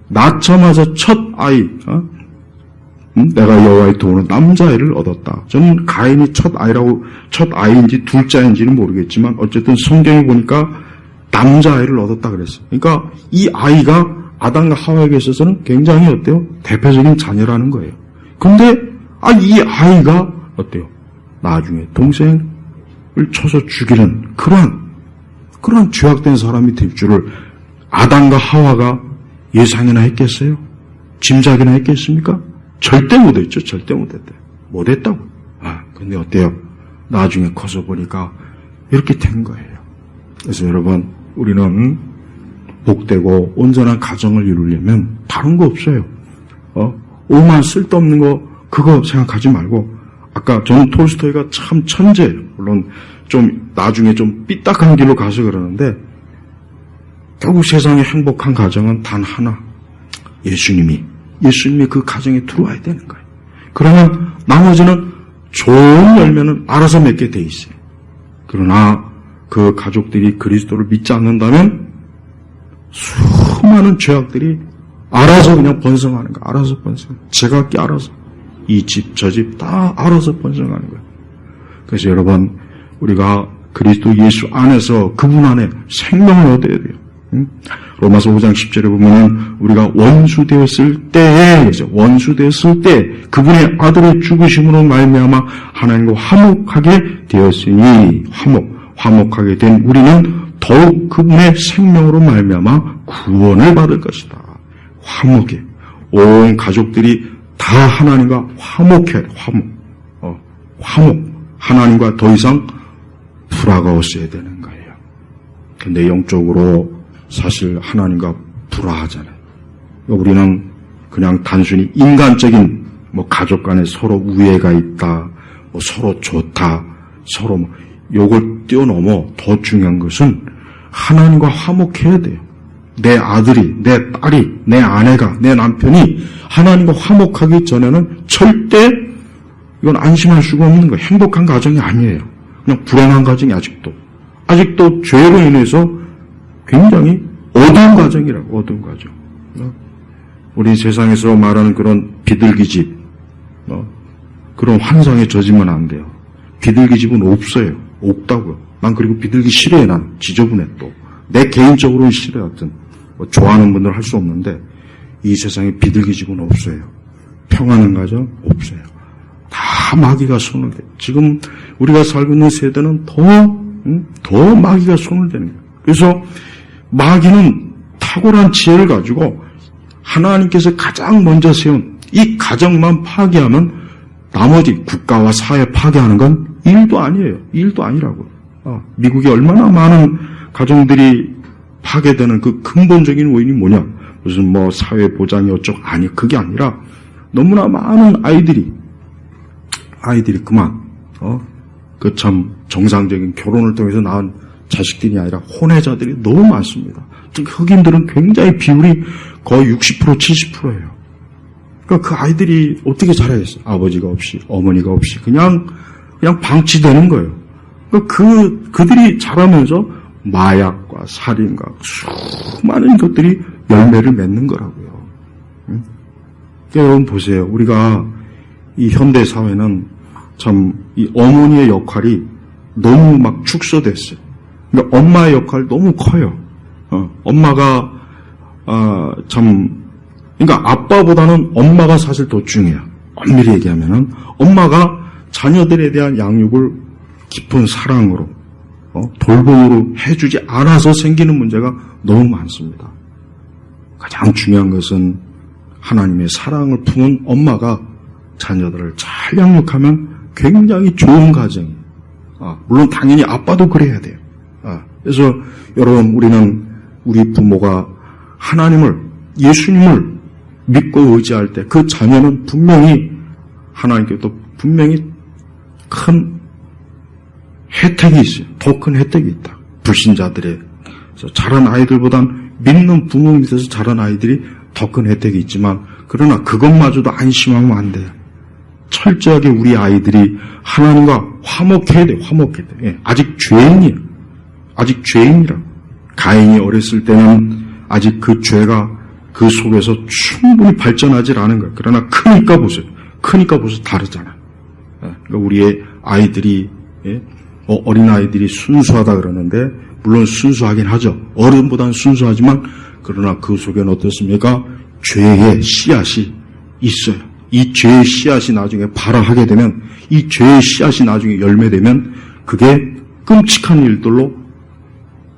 낳자마자 첫 아이, 내가 여호와의 도는 남자아이를 얻었다. 저는 가인이 첫 아이인지 둘째인지는 모르겠지만, 어쨌든 성경에 보니까 남자아이를 얻었다 그랬어요. 그러니까 이 아이가 아담과 하와에게 있어서는 굉장히 어때요? 대표적인 자녀라는 거예요. 근데, 이 아이가 어때요? 나중에 동생을 쳐서 죽이는 그러한 죄악된 사람이 될 줄을 아담과 하와가 예상이나 했겠어요? 짐작이나 했겠습니까? 절대 못했죠. 절대 못했대요. 못했다고. 근데 어때요? 나중에 커서 보니까 이렇게 된 거예요. 그래서 여러분, 우리는 복되고 온전한 가정을 이루려면 다른 거 없어요. 오만 쓸데없는 거 그거 생각하지 말고, 아까 저는 톨스토이가 참 천재예요. 물론 좀 나중에 좀 삐딱한 길로 가서 그러는데, 결국 세상의 행복한 가정은 단 하나, 예수님이 그 가정에 들어와야 되는 거예요. 그러면 나머지는 좋은 열매는 알아서 맺게 돼 있어요. 그러나 그 가족들이 그리스도를 믿지 않는다면 수많은 죄악들이 알아서 그냥 번성하는 거예요. 알아서 번성. 제각기 알아서. 이 집, 저 집 다 알아서 번성하는 거예요. 그래서 여러분, 우리가 그리스도 예수 안에서 그분 안에 생명을 얻어야 돼요. 로마서 5장 10절에 보면은 우리가 원수 되었을 때 그분의 아들의 죽으심으로 말미암아 하나님과 화목하게 되었으니, 화목하게 된 우리는 더욱 그분의 생명으로 말미암아 구원을 받을 것이다. 화목해. 온 가족들이 다 하나님과 화목해. 화목. 하나님과 더 이상 불화가없어야 되는 거예요. 근데 영적으로 사실 하나님과 불화하잖아요. 우리는 그냥 단순히 인간적인 가족 간에 서로 우애가 있다, 서로 좋다, 서로 요걸 뛰어넘어 더 중요한 것은 하나님과 화목해야 돼요. 내 아들이, 내 딸이, 내 아내가, 내 남편이 하나님과 화목하기 전에는 절대 이건 안심할 수가 없는 거예요. 행복한 가정이 아니에요. 그냥 불행한 가정이 아직도 죄로 인해서 굉장히 어두운 가정이라고, 어두운 가정. 우리 세상에서 말하는 그런 비둘기집, 그런 환상에 젖으면 안 돼요. 비둘기집은 없어요. 없다고요. 난 그리고 비둘기 싫어해. 난 지저분해 또. 내 개인적으로는 싫어요. 하여튼 좋아하는 분들 할 수 없는데 이 세상에 비둘기집은 없어요. 평안한 가정 없어요. 다 마귀가 손을 대요. 지금 우리가 살고 있는 세대는 더 마귀가 손을 대는 거예요. 그래서 마귀는 탁월한 지혜를 가지고 하나님께서 가장 먼저 세운 이 가정만 파괴하면 나머지 국가와 사회 파괴하는 건 일도 아니에요. 일도 아니라고요. 미국에 얼마나 많은 가정들이 파괴되는 그 근본적인 원인이 뭐냐? 무슨 사회 보장이 어쩌고, 그게 아니라 너무나 많은 아이들이 그만 그 참 정상적인 결혼을 통해서 낳은 자식들이 아니라 혼외자들이 너무 많습니다. 특히 흑인들은 굉장히 비율이 거의 60%, 70%예요. 그러니까 그 아이들이 어떻게 자라겠어요? 아버지가 없이, 어머니가 없이 그냥 방치되는 거예요. 그러니까 그들이 자라면서 마약과 살인과 수많은 것들이 열매를 맺는 거라고요. 그러니까 여러분 보세요. 우리가 이 현대 사회는 참 이 어머니의 역할이 너무 막 축소됐어요. 그러니까 엄마의 역할이 너무 커요. 엄마가 그러니까 아빠보다는 엄마가 사실 더 중요해요. 엄밀히 얘기하면은 엄마가 자녀들에 대한 양육을 깊은 사랑으로 돌봄으로 해주지 않아서 생기는 문제가 너무 많습니다. 가장 중요한 것은 하나님의 사랑을 품은 엄마가 자녀들을 잘 양육하면 굉장히 좋은 가정이에요. 물론 당연히 아빠도 그래야 돼요. 그래서 여러분, 우리 부모가 하나님을, 예수님을 믿고 의지할 때 그 자녀는 분명히 하나님께도 분명히 큰 혜택이 있어요. 더 큰 혜택이 있다. 불신자들의 자란 아이들보단 믿는 부모 밑에서 자란 아이들이 더 큰 혜택이 있지만 그러나 그것마저도 안심하면 안 돼요. 철저하게 우리 아이들이 하나님과 화목해야 돼요. 화목해야 돼요. 예, 아직 죄인이에요. 아직 죄인이라. 가인이 어렸을 때는 아직 그 죄가 그 속에서 충분히 발전하지 않은 거예요. 그러나 크니까 보세요. 다르잖아요. 예, 그러니까 우리의 아이들이 어린아이들이 순수하다 그러는데 물론 순수하긴 하죠. 어른보다는 순수하지만 그러나 그 속에는 어떻습니까? 죄의 씨앗이 있어요. 이 죄의 씨앗이 나중에 발화하게 되면 이 죄의 씨앗이 나중에 열매되면 그게 끔찍한 일들로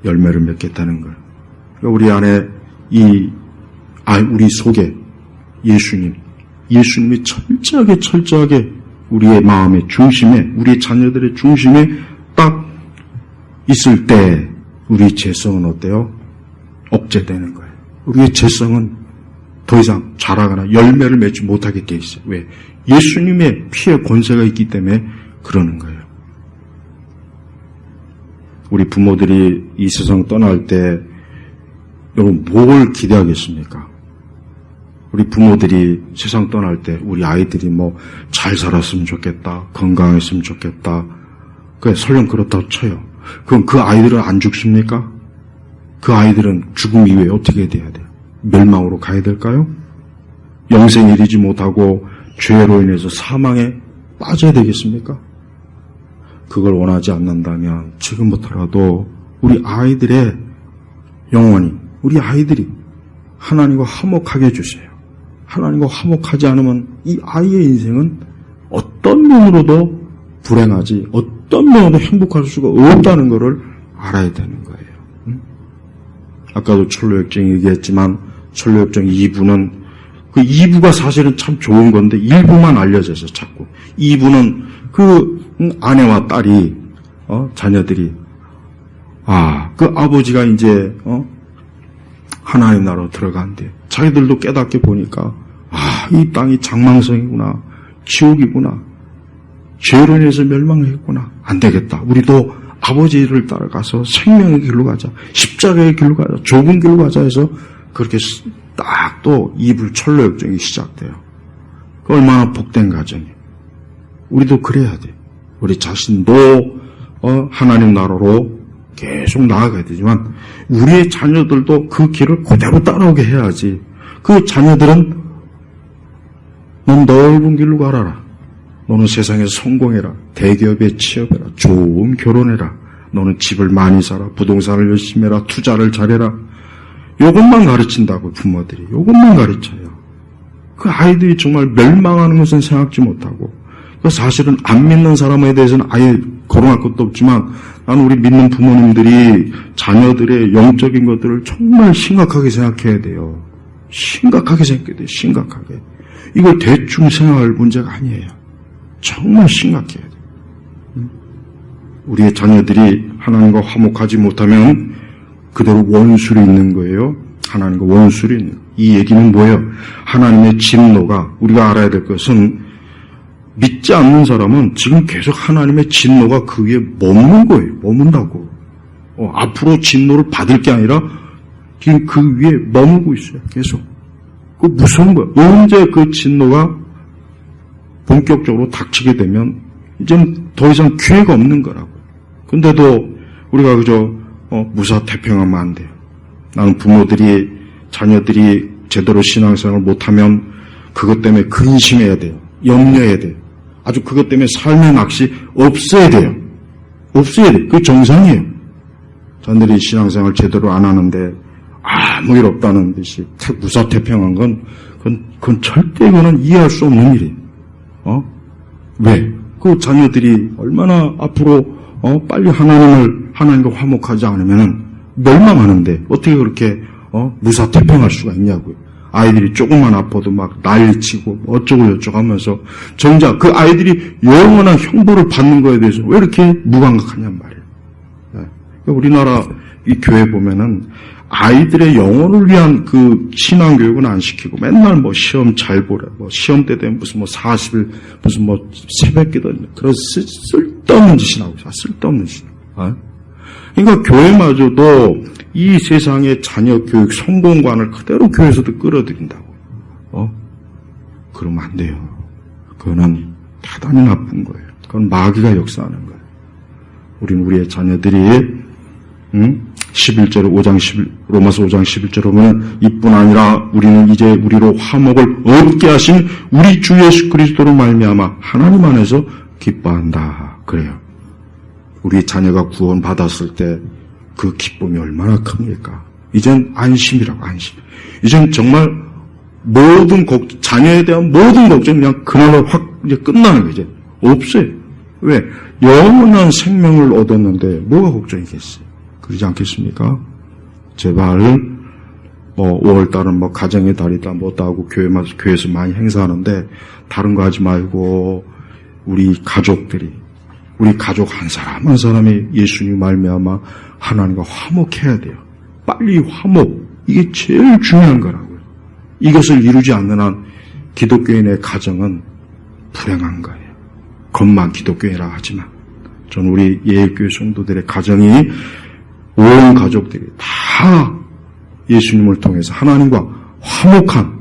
열매를 맺겠다는 거예요. 그러니까 우리 안에 우리 속에 예수님이 철저하게 우리의 마음의 중심에 우리 자녀들의 중심에 딱 있을 때 우리 죄성은 어때요? 억제되는 거예요. 우리의 죄성은 더 이상 자라거나 열매를 맺지 못하게 돼 있어요. 왜? 예수님의 피의 권세가 있기 때문에 그러는 거예요. 우리 부모들이 이 세상 떠날 때 여러분 뭘 기대하겠습니까? 우리 부모들이 세상 떠날 때 우리 아이들이 잘 살았으면 좋겠다, 건강했으면 좋겠다. 그래 설령 그렇다고 쳐요. 그럼 그 아이들은 안 죽습니까? 그 아이들은 죽음 이후에 어떻게 돼야 돼요? 멸망으로 가야 될까요? 영생에 이르지 못하고 죄로 인해서 사망에 빠져야 되겠습니까? 그걸 원하지 않는다면 지금부터라도 우리 아이들의 영혼이 우리 아이들이 하나님과 화목하게 해주세요. 하나님과 화목하지 않으면 이 아이의 인생은 어떤 면으로도 불행하지 어떤 면으로도 행복할 수가 없다는 것을 알아야 되는 거예요. 아까도 철로역정 얘기했지만 철로역정 2부는 그 2부가 사실은 참 좋은 건데 1부만 알려져서 자꾸 2부는 그 아내와 딸이 자녀들이 그 아버지가 이제 하나님 나라로 들어간대. 자기들도 깨닫게 보니까 이 땅이 장망성이구나, 지옥이구나, 죄로 인해서 멸망했구나. 안 되겠다. 우리도 아버지를 따라가서 생명의 길로 가자, 십자가의 길로 가자, 좁은 길로 가자 해서 그렇게 딱 또 이불 철로 역정이 시작돼요. 그 얼마나 복된 가정이에요. 우리도 그래야 돼. 우리 자신도 하나님 나라로 계속 나아가야 되지만 우리의 자녀들도 그 길을 그대로 따라오게 해야지. 그 자녀들은 넌 넓은 길로 가라. 너는 세상에서 성공해라. 대기업에 취업해라. 좋은 결혼해라. 너는 집을 많이 사라. 부동산을 열심히 해라. 투자를 잘해라. 이것만 가르친다고 부모들이. 이것만 가르쳐요. 그 아이들이 정말 멸망하는 것은 생각지 못하고 사실은 안 믿는 사람에 대해서는 아예 거론할 것도 없지만 나는 우리 믿는 부모님들이 자녀들의 영적인 것들을 정말 심각하게 생각해야 돼요. 심각하게 생각해야 돼요. 심각하게. 이걸 대충 생각할 문제가 아니에요. 정말 심각해야 돼요. 우리의 자녀들이 하나님과 화목하지 못하면 그대로 원수로 있는 거예요. 하나님과 원수로 있는 거예요. 이 얘기는 뭐예요? 하나님의 진노가 우리가 알아야 될 것은 믿지 않는 사람은 지금 계속 하나님의 진노가 그 위에 머무는 거예요. 머문다고. 앞으로 진노를 받을 게 아니라 지금 그 위에 머물고 있어요. 계속. 그 무서운 거예요. 언제 그 진노가 본격적으로 닥치게 되면 이제는 더 이상 기회가 없는 거라고. 근데도 우리가 그저 무사태평하면 안 돼요. 나는 부모들이 자녀들이 제대로 신앙생활을 못하면 그것 때문에 근심해야 돼요. 염려해야 돼요. 아주 그것 때문에 삶의 낚시 없어야 돼요. 없어야 돼요. 그게 정상이에요. 자녀들이 신앙생활 제대로 안 하는데 아무 일 없다는 듯이 무사태평한 그건 절대 그거는 이해할 수 없는 일이에요. 왜? 그 자녀들이 얼마나 앞으로 빨리 하나님과 화목하지 않으면 멸망하는데 어떻게 그렇게 무사태평할 수가 있냐고요. 아이들이 조금만 아파도 막 난리치고 어쩌고 저쩌고 하면서 정작 그 아이들이 영원한 형벌을 받는 거에 대해서 왜 이렇게 무감각하냔 말이에요. 우리나라 이 교회 보면은 아이들의 영혼을 위한 그 신앙교육은 안 시키고 맨날 뭐 시험 잘 보래, 뭐 시험 때 되면 무슨 뭐 40일, 무슨 뭐 새벽기도, 그런 쓸데없는 짓이 나오죠. 쓸데없는 짓. 그러니까 교회마저도 이 세상의 자녀 교육 성공관을 그대로 교회에서도 끌어들인다고. 그러면 안 돼요. 그거는 대단히 나쁜 거예요. 그건 마귀가 역사하는 거예요. 우리는 우리의 자녀들이 11절에 로마서 5장 11절에 보면 이뿐 아니라 우리는 이제 우리로 화목을 얻게 하신 우리 주 예수 그리스도로 말미암아 하나님 안에서 기뻐한다. 그래요. 우리 자녀가 구원 받았을 때 그 기쁨이 얼마나 큽니까? 이젠 안심이라고, 안심. 이젠 정말 자녀에 대한 모든 걱정이 그냥 그날로 확 이제 끝나는 거예요. 이제 없어요. 왜? 영원한 생명을 얻었는데 뭐가 걱정이겠어요? 그러지 않겠습니까? 제발 5월달은 가정의 달이다 뭐다 하고 교회에서 많이 행사하는데 다른 거 하지 말고 우리 가족 한 사람 한 사람이 예수님 말미암아 하나님과 화목해야 돼요. 빨리 화목. 이게 제일 중요한 거라고요. 이것을 이루지 않는 한 기독교인의 가정은 불행한 거예요. 겉만 기독교인이라 하지만 저는 우리 예일교회 성도들의 가정이 온 가족들이 다 예수님을 통해서 하나님과 화목한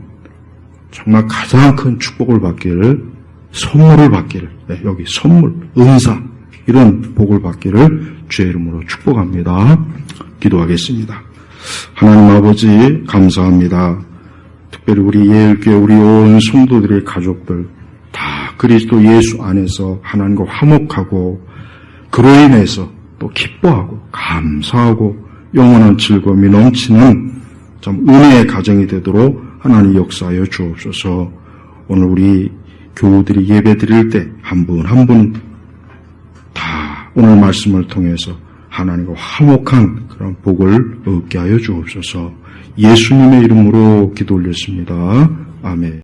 정말 가장 큰 축복을 받기를, 선물을 받기를, 여기 선물, 은사 이런 복을 받기를 주의 이름으로 축복합니다. 기도하겠습니다. 하나님 아버지 감사합니다. 특별히 우리 예일교회 우리 온 성도들의 가족들 다 그리스도 예수 안에서 하나님과 화목하고 그로 인해서 또 기뻐하고 감사하고 영원한 즐거움이 넘치는 참 은혜의 가정이 되도록 하나님 역사하여 주옵소서. 오늘 우리 교우들이 예배 드릴 때 한 분 한 분 다 오늘 말씀을 통해서 하나님과 화목한 그런 복을 얻게 하여 주옵소서. 예수님의 이름으로 기도 올렸습니다. 아멘.